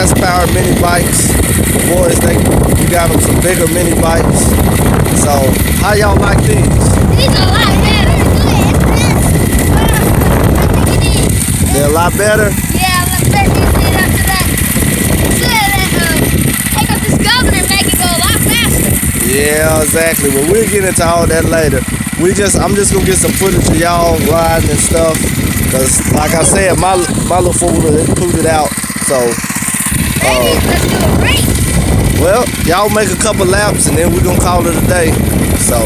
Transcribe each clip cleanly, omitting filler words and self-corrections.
gas powered mini bikes. The boys, you got them some bigger mini bikes. So how y'all like these? These are a lot better. They're a lot better? Yeah, let's bet you see it after that. Take up this governor and make it go a lot faster. Yeah, exactly. Well, we'll get into all that later. I'm just gonna get some footage of y'all riding and stuff. Cause like I said, my little fool put it out. So Maybe let's do a race. well, y'all make a couple laps and then we're gonna call it a day. So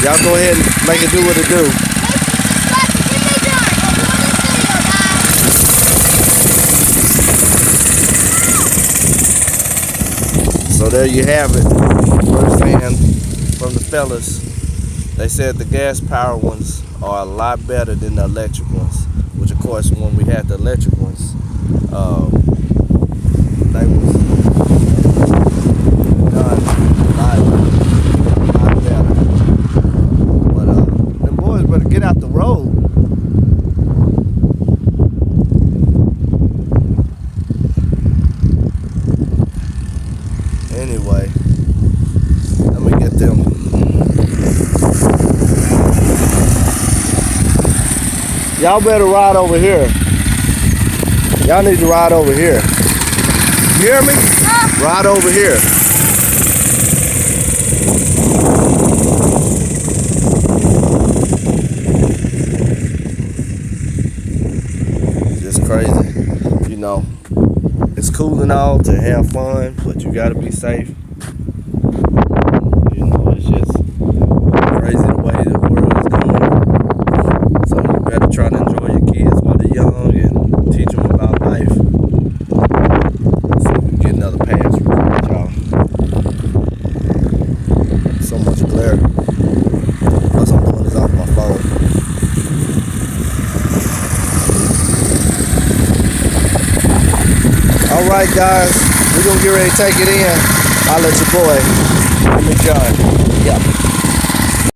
y'all go ahead and make it do what it do. So there you have it. First hand from the fellas. They said the gas power ones are a lot better than the electric ones. Which of course when we had the electric ones, they was done a lot better. But them boys better get out the road. Anyway, let me get them. Y'all better ride over here. Y'all need to ride over here. You hear me? Ride over here. Just crazy. You know, it's cool and all to have fun, but you gotta be safe. You know, it's just crazy the way the world is going. So you better try to enjoy your kids while they're young and teach them about life. So we can get another pass record, y'all. So much glare. Plus I'm doing this off my phone. Alright guys, we're gonna get ready to take it in. I'll let your boy. I'm John. Yep.